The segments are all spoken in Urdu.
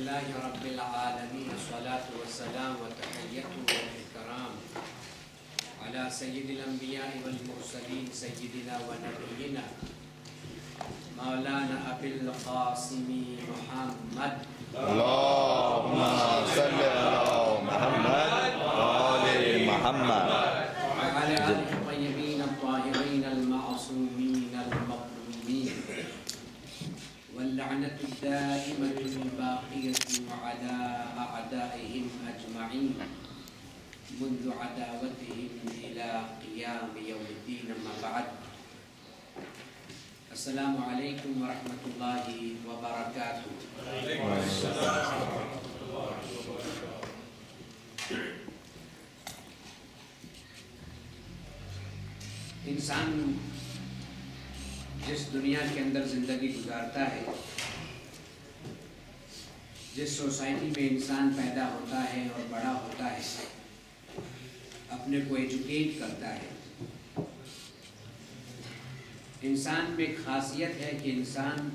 لله رب العالمين الصلاة والسلام وتحية والإكرام على سيد الأنبياء والمرسلين سيدنا ونبينا مولانا أبي القاسم محمد اللهم صل على محمد وآل محمد وعلى آله الطيبين الطاهرين المعصومين المظلومين واللعنة الدائمة الباقية على أعدائهم أجمعين منذ عداوتهم إلى قيام يوم الدين. أما بعد، السلام علیکم ورحمۃ اللہ وبرکاتہ. انسان جس دنیا کے اندر زندگی گزارتا ہے، جس سوسائٹی میں انسان پیدا ہوتا ہے اور بڑا ہوتا ہے، اپنے کو ایجوکیٹ کرتا ہے، انسان میں ایک خاصیت ہے کہ انسان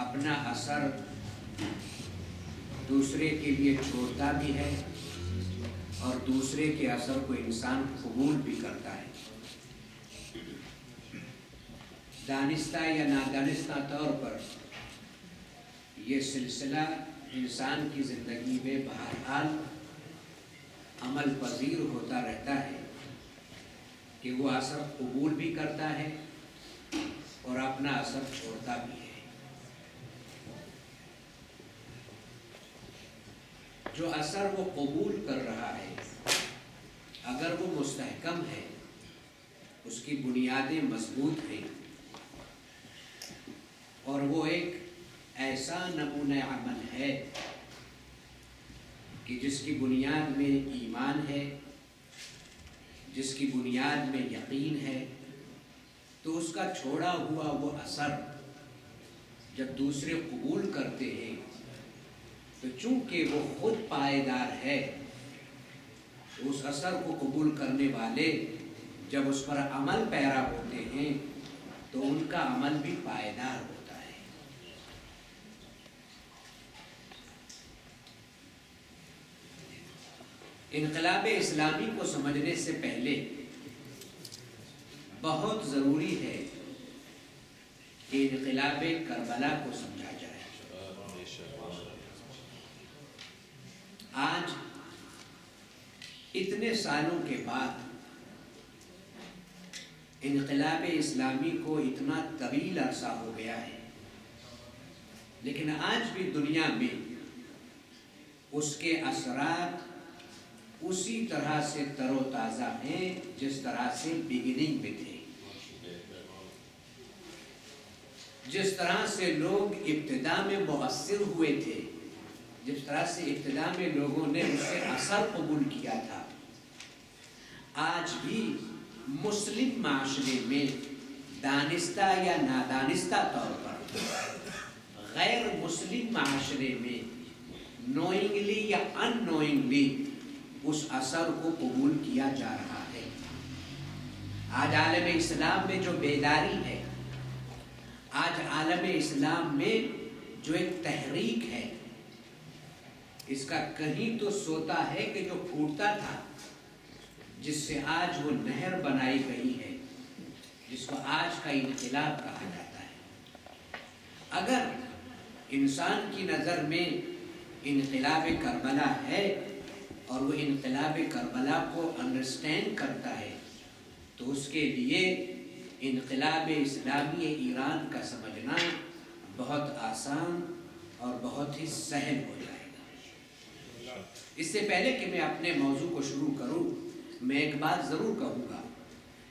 اپنا اثر دوسرے کے لیے چھوڑتا بھی ہے اور دوسرے کے اثر کو انسان قبول بھی کرتا ہے. دانستہ یا نادانستہ طور پر یہ سلسلہ انسان کی زندگی میں بہرحال عمل پذیر ہوتا رہتا ہے کہ وہ اثر قبول بھی کرتا ہے اور اپنا اثر چھوڑتا بھی ہے. جو اثر وہ قبول کر رہا ہے، اگر وہ مستحکم ہے، اس کی بنیادیں مضبوط ہیں اور وہ ایک ایسا نمونہ عمل ہے کہ جس کی بنیاد میں ایمان ہے، جس کی بنیاد میں یقین ہے، تو اس کا چھوڑا ہوا وہ اثر جب دوسرے قبول کرتے ہیں تو چونکہ وہ خود پائیدار ہے، تو اس اثر کو قبول کرنے والے جب اس پر عمل پیرا ہوتے ہیں تو ان کا عمل بھی پائیدار ہوتا ہے. انقلاب اسلامی کو سمجھنے سے پہلے بہت ضروری ہے کہ انقلاب کربلا کو سمجھا جائے. آج اتنے سالوں کے بعد انقلاب اسلامی کو اتنا طویل عرصہ ہو گیا ہے، لیکن آج بھی دنیا میں اس کے اثرات اسی طرح سے تر و تازہ ہیں جس طرح سے بگننگ میں تھے. جس طرح سے لوگ ابتدا میں مؤثر ہوئے تھے، جس طرح سے ابتدا میں لوگوں نے اس سے اثر قبول کیا تھا، آج بھی مسلم معاشرے میں دانستہ یا نادانستہ طور پر غیر مسلم معاشرے میں نوئنگلی یا ان نوئنگلی اس اثر کو قبول کیا جا رہا ہے. آج عالم اسلام میں جو بیداری ہے، آج عالم اسلام میں جو ایک تحریک ہے، اس کا کہیں تو سوتا ہے کہ جو پھوٹتا تھا، جس سے آج وہ نہر بنائی گئی ہے، جس کو آج کا انقلاب کہا جاتا ہے. اگر انسان کی نظر میں انقلاب کربلا ہے اور وہ انقلاب کربلا کو انڈرسٹینڈ کرتا ہے تو اس کے لیے انقلاب اسلامی ایران کا سمجھنا بہت آسان اور بہت ہی سہل ہو جائے گا. اس سے پہلے کہ میں اپنے موضوع کو شروع کروں، میں ایک بات ضرور کہوں گا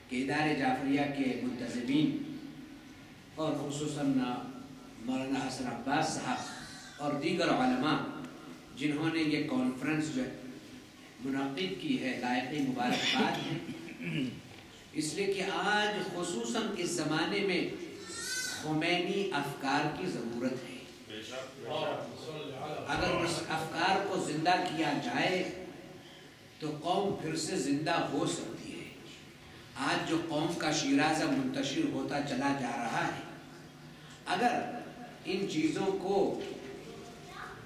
کہ ادارے جعفریہ کے منتظمین اور خصوصاً مولانا حسن عباس صاحب اور دیگر علماء جنہوں نے یہ کانفرنس جو منعقد کی ہے، لائق مبارکباد ہے، اس لیے کہ آج خصوصاً اس زمانے میں خمینی افکار کی ضرورت ہے. اگر اس افکار کو زندہ کیا جائے تو قوم پھر سے زندہ ہو سکتی ہے. آج جو قوم کا شیرازہ منتشر ہوتا چلا جا رہا ہے، اگر ان چیزوں کو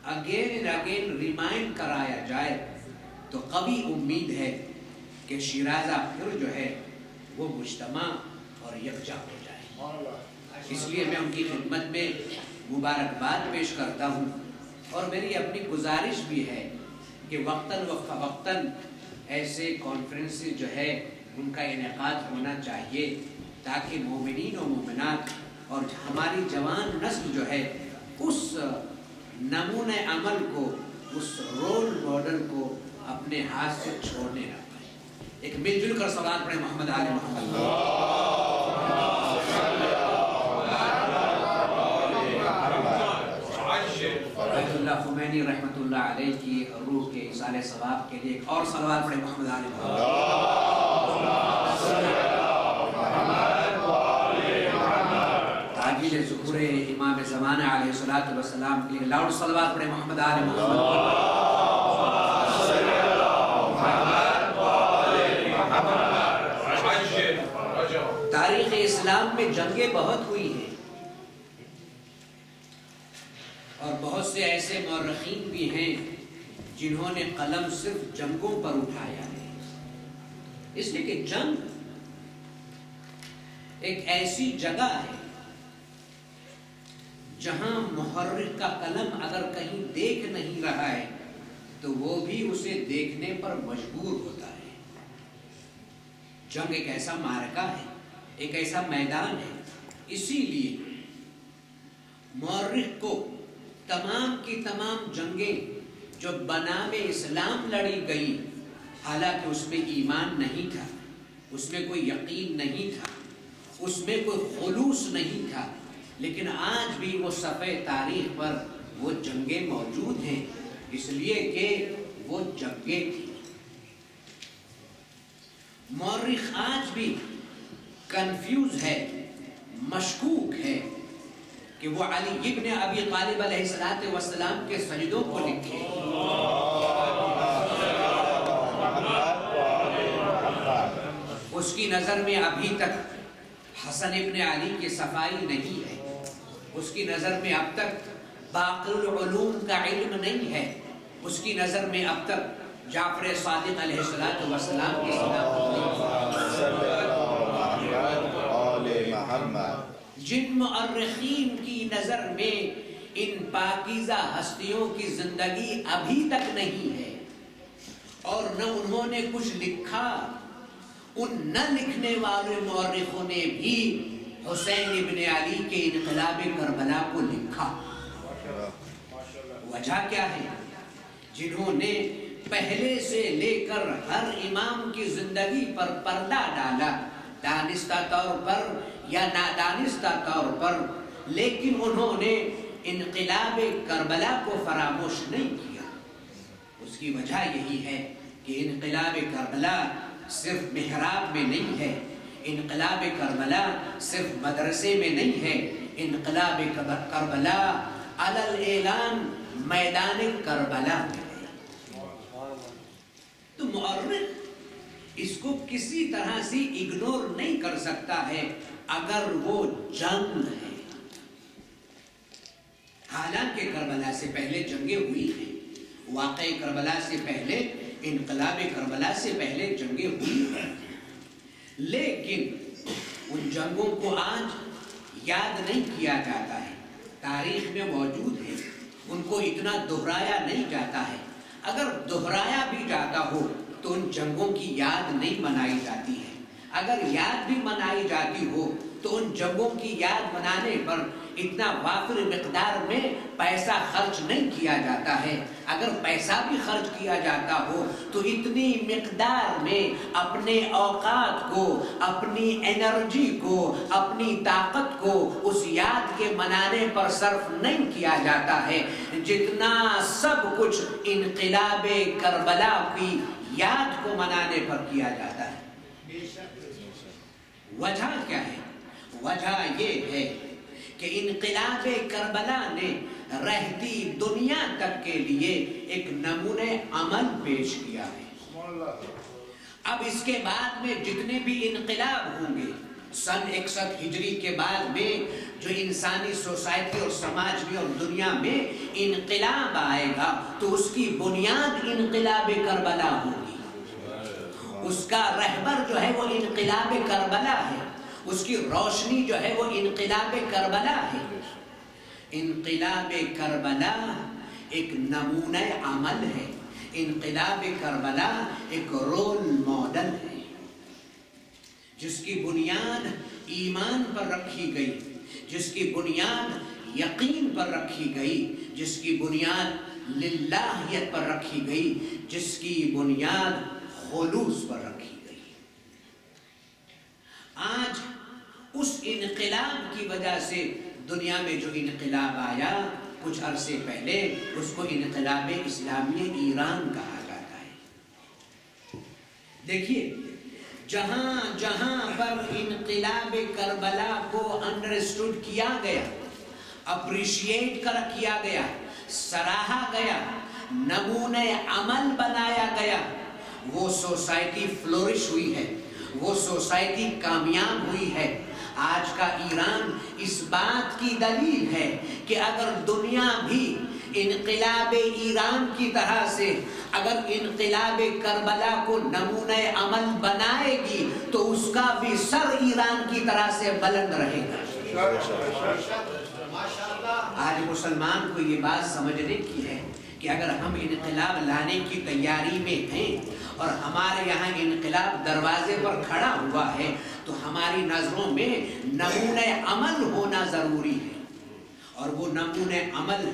اگین اینڈ اگین ریمائنڈ کرایا جائے تو قوی امید ہے کہ شیرازہ پھر جو ہے وہ مجتمع اور یکجا ہو جائے۔ اس لیے میں ان کی خدمت میں مبارکباد پیش کرتا ہوں، اور میری اپنی گزارش بھی ہے کہ وقتاً فوقتاً ایسے کانفرنسز جو ہے ان کا انعقاد ہونا چاہیے، تاکہ مومنین و مومنات اور ہماری جوان نسل جو ہے اس نمونہ عمل کو، اس رول ماڈل کو اپنے ہاتھ سے چھوڑنے نہ پائے۔ ایک مل جل کر صلوات پڑھیں محمد آل محمد۔ بیت اللہ خمینی رحمۃ اللہ علیہ کی روح کے ایصال ثواب کے لیے ایک اور صلوات پڑھیں محمد آل محمد۔ تاجیل ظہور امام زمانہ علیہ الصلوۃ والسلام کے لیے لاؤڈ صلوات پڑھیں محمد آل محمد۔ تاریخ اسلام میں جنگیں بہت ہوئی ہیں، اور بہت سے ایسے مورخین بھی ہیں جنہوں نے قلم صرف جنگوں پر اٹھایا ہے، اس لیے کہ جنگ ایک ایسی جگہ ہے جہاں محرک کا قلم اگر کہیں دیکھ نہیں رہا ہے تو وہ بھی اسے دیکھنے پر مجبور ہوتا ہے۔ جنگ ایک ایسا معرکہ ہے، ایک ایسا میدان ہے، اسی لیے مورخ کو تمام کی تمام جنگیں جو بنام اسلام لڑی گئی، حالانکہ اس میں ایمان نہیں تھا، اس میں کوئی یقین نہیں تھا، اس میں کوئی خلوص نہیں تھا، لیکن آج بھی وہ صفحہ تاریخ پر وہ جنگیں موجود ہیں، اس لیے کہ وہ جنگیں تھیں۔ مورخ آج بھی کنفیوز ہے، مشکوک ہے کہ وہ علی ابن ابی طالب علیہ السلام کے سجدوں کو لکھے۔ اس کی نظر میں ابھی تک حسن ابن علی کی صفائی نہیں ہے، اس کی نظر میں اب تک باقی العلوم کا علم نہیں ہے، اس کی نظر میں اب تک جعفر صادق علیہ السلام کی صداقت نہیں ہے۔ جن مؤرخین کی نظر میں ان پاکیزہ ہستیوں کی زندگی ابھی تک نہیں ہے اور نہ انہوں نے کچھ لکھا، ان نہ لکھنے والے مورخوں نے بھی حسین ابن علی کے انقلاب کربلا کو لکھا۔ وجہ کیا ہے؟ جنہوں نے پہلے سے لے کر ہر امام کی زندگی پر پردہ ڈالا، دانستہ طور پر یا نادانستہ طور پر، لیکن انہوں نے انقلاب کربلا کو فراموش نہیں کیا۔ اس کی وجہ یہی ہے کہ انقلاب کربلا صرف محراب میں نہیں ہے، انقلاب کربلا صرف مدرسے میں نہیں ہے، انقلاب کربلا علی الاعلان میدان کربلا میں ہے۔ تو مورخ اس کو کسی طرح سے اگنور نہیں کر سکتا ہے اگر وہ جنگ ہے۔ حالانکہ کربلا سے پہلے جنگیں ہوئی ہیں، واقع کربلا سے پہلے، انقلاب کربلا سے پہلے جنگیں ہوئی ہیں، لیکن ان جنگوں کو آج یاد نہیں کیا جاتا ہے، تاریخ میں موجود ہے، ان کو اتنا دہرایا نہیں جاتا ہے۔ اگر دہرایا بھی جاتا ہو تو ان جنگوں کی یاد نہیں منائی جاتی ہے، اگر یاد بھی منائی جاتی ہو تو ان جنگوں کی یاد منانے پر اتنا وافر مقدار میں پیسہ خرچ نہیں کیا جاتا ہے، اگر پیسہ بھی خرچ کیا جاتا ہو تو اتنی مقدار میں اپنے اوقات کو، اپنی انرجی کو، اپنی طاقت کو اس یاد کے منانے پر صرف نہیں کیا جاتا ہے جتنا سب کچھ انقلاب کربلا کی یاد کو منانے پر کیا جاتا ہے۔ وجہ کیا ہے؟ وجہ یہ ہے کہ انقلاب کربلا نے رہتی دنیا تک کے لیے ایک نمونہ عمل پیش کیا ہے۔ اب اس کے بعد میں جتنے بھی انقلاب ہوں گے، سن 61 ہجری کے بعد میں جو انسانی سوسائٹی اور سماج میں اور دنیا میں انقلاب آئے گا تو اس کی بنیاد انقلاب کربلا ہوگی. اس کا رہبر جو ہے وہ انقلاب کربلا ہے، اس کی روشنی جو ہے وہ انقلاب کربلا ہے. انقلاب کربلا ایک نمونہ عمل ہے، انقلاب کربلا ایک رول ماڈل ہے، جس کی بنیاد ایمان پر رکھی گئی، جس کی بنیاد یقین پر رکھی گئی، جس کی بنیاد للہیت پر رکھی گئی، جس کی بنیاد خلوص پر رکھی گئی. آج اس انقلاب کی وجہ سے دنیا میں جو انقلاب آیا کچھ عرصے پہلے، اس کو انقلاب اسلامی ایران کہا جاتا ہے. دیکھیے، جہاں جہاں پر انقلاب کربلا کو انڈرسٹوڈ کیا گیا، اپریشیٹ کیا گیا، سراہا گیا، نمونہ عمل بنایا گیا، وہ سوسائٹی فلورش ہوئی ہے، وہ سوسائٹی کامیاب ہوئی ہے. آج کا ایران اس بات کی دلیل ہے کہ اگر دنیا بھی انقلاب ایران کی طرح سے اگر انقلاب کربلا کو نمونہ عمل بنائے گی تو اس کا بھی سر ایران کی طرح سے بلند رہے گا. آج مسلمان کو یہ بات سمجھنے کی ہے کہ اگر ہم انقلاب لانے کی تیاری میں ہیں اور ہمارے یہاں انقلاب دروازے پر کھڑا ہوا ہے تو ہماری نظروں میں نمونہ عمل ہونا ضروری ہے. اور وہ نمونہ عمل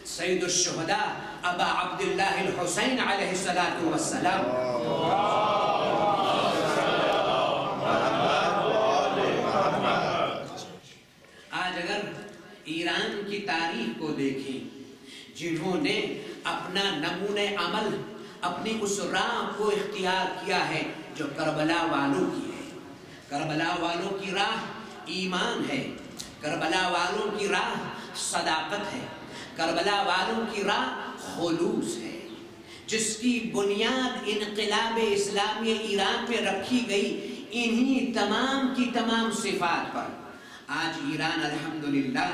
سید الشہداء ابا عبداللہ الحسین علیہ السلام. آج اگر ایران کی تاریخ کو دیکھیں، جنہوں نے اپنا نمونہ عمل اپنی اس راہ کو اختیار کیا ہے جو کربلا والوں کی ہے. کربلا والوں کی راہ ایمان ہے، کربلا والوں کی راہ صداقت ہے، کربلا والوں کی راہ خلوص ہے، جس کی بنیاد انقلاب اسلامی ایران میں رکھی گئی انہی تمام کی تمام صفات پر. آج ایران الحمدللہ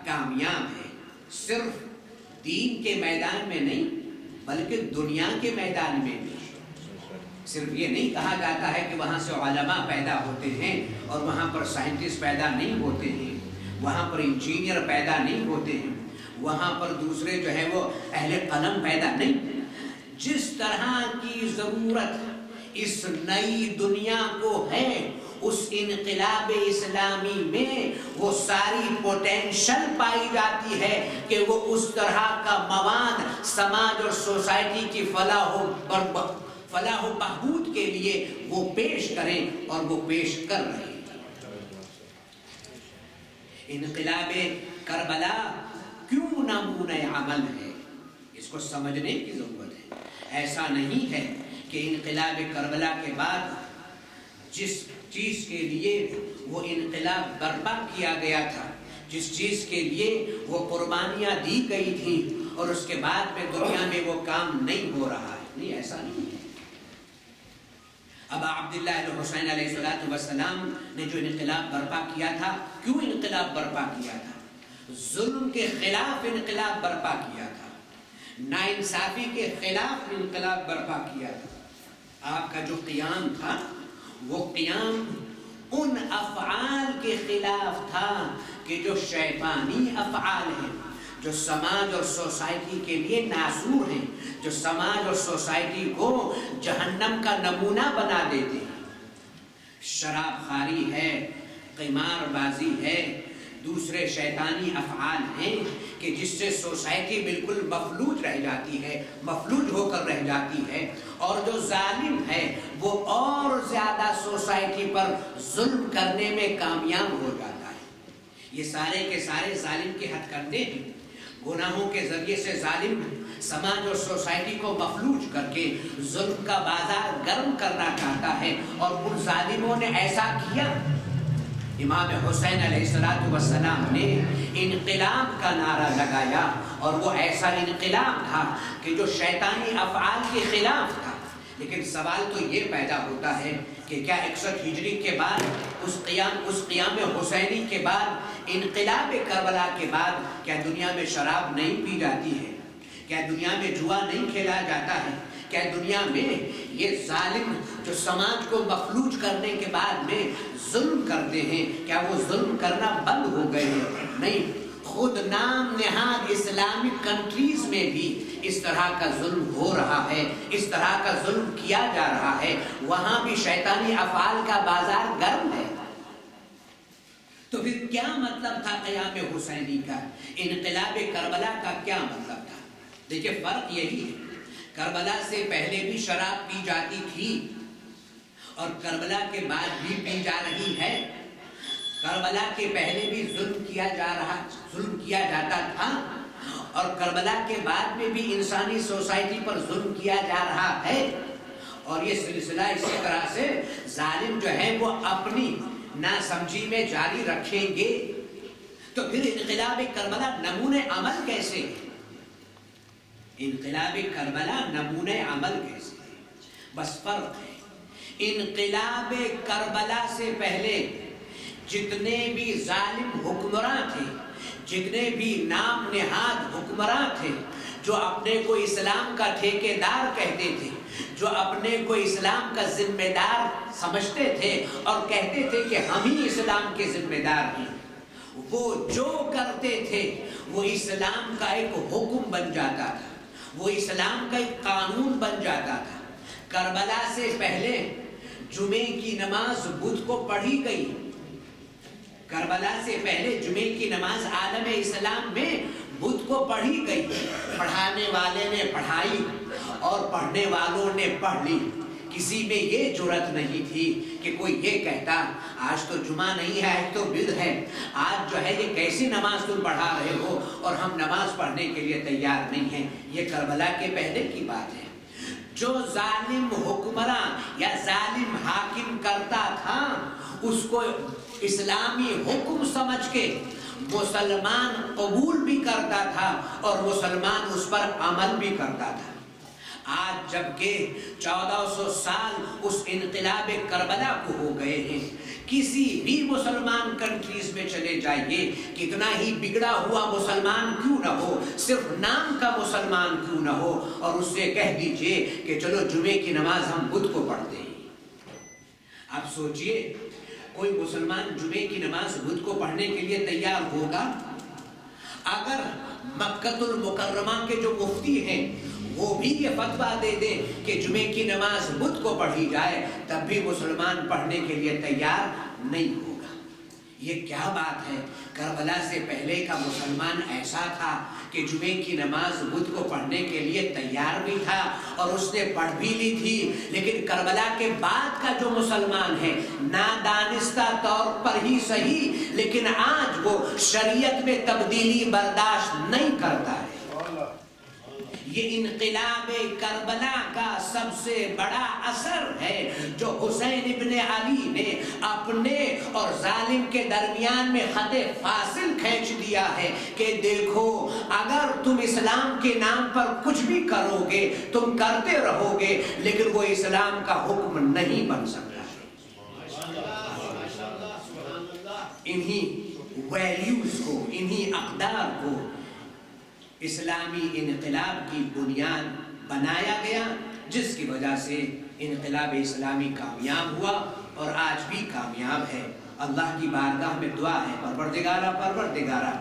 کامیاب ہے، صرف دین کے میدان میں نہیں بلکہ دنیا کے میدان میں بھی. صرف یہ نہیں کہا جاتا ہے کہ وہاں سے علماء پیدا ہوتے ہیں اور وہاں پر سائنٹسٹ پیدا نہیں ہوتے ہیں، وہاں پر انجینئر پیدا نہیں ہوتے ہیں، وہاں پر دوسرے جو ہے وہ اہل قلم پیدا نہیں. جس طرح کی ضرورت اس نئی دنیا کو ہے اس انقلاب اسلامی میں وہ ساری پوٹینشل پائی جاتی ہے کہ وہ اس طرح کا مواد سماج اور سوسائٹی کی فلاح و بہبود کے لیے وہ پیش کریں اور وہ پیش کر رہے ہیں. انقلاب کربلا کیوں نمونہ عمل ہے، اس کو سمجھنے کی ضرورت ہے. ایسا نہیں ہے کہ انقلاب کربلا کے بعد جس چیز کے لیے وہ انقلاب برپا کیا گیا تھا، جس چیز کے لیے وہ قربانیاں دی گئی تھیں اور اس کے بعد میں دنیا میں وہ کام نہیں ہو رہا ہے. نہیں، ایسا نہیں ہے. ابا عبداللہ الحسین علیہ السلام نے جو انقلاب برپا کیا تھا، کیوں انقلاب برپا کیا تھا؟ ظلم کے خلاف انقلاب برپا کیا تھا، ناانصافی کے خلاف انقلاب برپا کیا تھا. آپ کا جو قیام تھا وہ قیام ان افعال کے خلاف تھا کہ جو شیطانی افعال ہیں، جو سماج اور سوسائٹی کے لیے ناسور ہیں، جو سماج اور سوسائٹی کو جہنم کا نمونہ بنا دیتے ہیں. شراب خواری ہے، قمار بازی ہے، دوسرے شیطانی افعال ہیں کہ جس سے سوسائٹی بالکل مفلوج رہ جاتی ہے، مفلوج ہو کر رہ جاتی ہے. اور جو ظالم ہے وہ اور زیادہ سوسائٹی پر ظلم کرنے میں کامیاب ہو جاتا ہے. یہ سارے کے سارے ظالم کے ہتھ کرنے ہیں. گناہوں کے ذریعے سے ظالم سماج اور سوسائٹی کو مفلوج کر کے ظلم کا بازار گرم کرنا چاہتا ہے، اور ان ظالموں نے ایسا کیا. امام حسین علیہ السلام نے انقلاب کا نعرہ لگایا، اور وہ ایسا انقلاب تھا کہ جو شیطانی افعال کے خلاف تھا. لیکن سوال تو یہ پیدا ہوتا ہے کہ کیا 61 ہجری کے بعد اس قیام حسینی کے بعد انقلاب کربلا کے بعد کیا دنیا میں شراب نہیں پی جاتی ہے؟ کیا دنیا میں جوا نہیں کھیلا جاتا ہے؟ کیا دنیا میں یہ ظالم جو سماج کو مفلوج کرنے کے بعد میں ظلم کرتے ہیں کیا وہ ظلم کرنا بند ہو گئے ہیں؟ نہیں، خود نام نہاد اسلامک کنٹریز میں بھی اس طرح کا ظلم ہو رہا ہے، اس طرح کا ظلم کیا جا رہا ہے، وہاں بھی شیطانی افعال کا بازار گرم ہے۔ تو پھر کیا مطلب تھا قیام حسینی کا؟ انقلاب کربلا کا کیا مطلب تھا؟ دیکھیں فرق یہی ہے، کربلا سے پہلے بھی شراب پی جاتی تھی اور کربلا کے بعد بھی پی جا رہی ہے۔ کربلا کے پہلے بھی ظلم کیا جاتا تھا اور کربلا کے بعد میں بھی انسانی سوسائٹی پر ظلم کیا جا رہا ہے، اور یہ سلسلہ اسی طرح سے ظالم جو ہے وہ اپنی ناسمجھی میں جاری رکھیں گے۔ تو پھر انقلاب کربلا نمونہ عمل کیسے ہے؟ انقلاب کربلا نمونہ عمل کیسے ہے؟ بس فرق ہے، انقلاب کربلا سے پہلے جتنے بھی ظالم حکمراں تھے، جتنے بھی نام نہاد حکمراں تھے، جو اپنے کو اسلام کا ٹھیکیدار کہتے تھے، جو اپنے کو اسلام کا ذمہ دار سمجھتے تھے اور کہتے تھے کہ ہم ہی اسلام کے ذمہ دار ہیں، وہ جو کرتے تھے وہ اسلام کا ایک حکم بن جاتا تھا، وہ اسلام کا ایک قانون بن جاتا تھا۔ کربلا سے پہلے جمعے کی نماز بدھ کو پڑھی گئی، کربلا سے پہلے جمعے کی نماز عالم اسلام میں بدھ کو پڑھی گئی، پڑھانے والے نے پڑھائی اور پڑھنے والوں نے پڑھ لی۔ کسی میں یہ جرات نہیں تھی کہ کوئی یہ کہتا آج تو جمعہ نہیں ہے، آج تو بدھ ہے، آج جو ہے یہ کیسی نماز تم پڑھا رہے ہو اور ہم نماز پڑھنے کے لیے تیار نہیں ہیں۔ یہ کربلا کے پہلے کی بات ہے۔ جو ظالم حکمراں یا ظالم حاکم کرتا تھا اس کو اسلامی حکم سمجھ کے مسلمان قبول بھی کرتا تھا اور مسلمان اس پر عمل بھی کرتا تھا۔ آج جبکہ 1400 سال اس انقلاب کربلا کو ہو گئے ہیں، کسی بھی مسلمان کنٹریز میں چلے جائیے، کتنا ہی بگڑا ہوا مسلمان کیوں نہ ہو، صرف نام کا مسلمان کیوں نہ ہو، اور اس سے کہہ دیجئے کہ چلو جمعے کی نماز ہم بدھ کو پڑھتے ہیں۔ آپ سوچئے کوئی مسلمان جمعے کی نماز بدھ کو پڑھنے کے لیے تیار ہوگا؟ اگر مکہ المکرمہ کے جو مفتی ہیں وہ بھی یہ فتویٰ دے دیں کہ جمعے کی نماز بدھ کو پڑھی جائے، تب بھی مسلمان پڑھنے کے لیے تیار نہیں ہوگا۔ یہ کیا بات ہے؟ کربلا سے پہلے کا مسلمان ایسا تھا کہ جمعے کی نماز بدھ کو پڑھنے کے لیے تیار بھی تھا اور اس نے پڑھ بھی لی تھی، لیکن کربلا کے بعد کا جو مسلمان ہے نادانستہ طور پر ہی صحیح، لیکن آج وہ شریعت میں تبدیلی برداشت نہیں کرتا ہے۔ یہ انقلاب کربلا کا سب سے بڑا اثر ہے جو حسین ابن علی نے اپنے اور ظالم کے درمیان میں خط فاصل کھینچ دیا ہے کہ دیکھو اگر تم اسلام کے نام پر کچھ بھی کرو گے، تم کرتے رہو گے، لیکن وہ اسلام کا حکم نہیں بن سکتا۔ انہی ویلیوز کو، انہی اقدار کو اسلامی انقلاب کی بنیاد بنایا گیا، جس کی وجہ سے انقلاب اسلامی کامیاب ہوا اور آج بھی کامیاب ہے۔ اللہ کی بارگاہ میں دعا ہے، پروردگارہ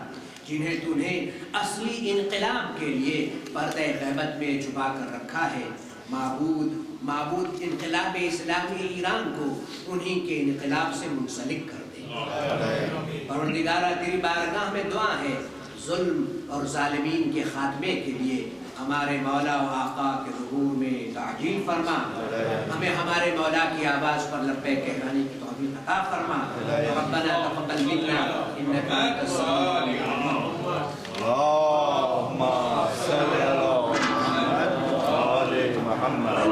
جنہیں تو نے اصلی انقلاب کے لیے پردہ غیبت میں چھپا کر رکھا ہے، معبود انقلاب اسلامی ایران کو انہی کے انقلاب سے منسلک کر دے۔ پروردگارہ تیری بارگاہ میں دعا ہے، ظلم اور ظالمین کے خاتمے کے لیے ہمارے مولا و آقا کے ظہور میں تعجیل فرما، ہمیں ہمارے مولا کی آواز پر لبیک کہنے کی توفیق عطا فرما۔ ربنا تقبل منا انک انت السمیع العلیم۔ اللهم صل علی محمد و آل محمد۔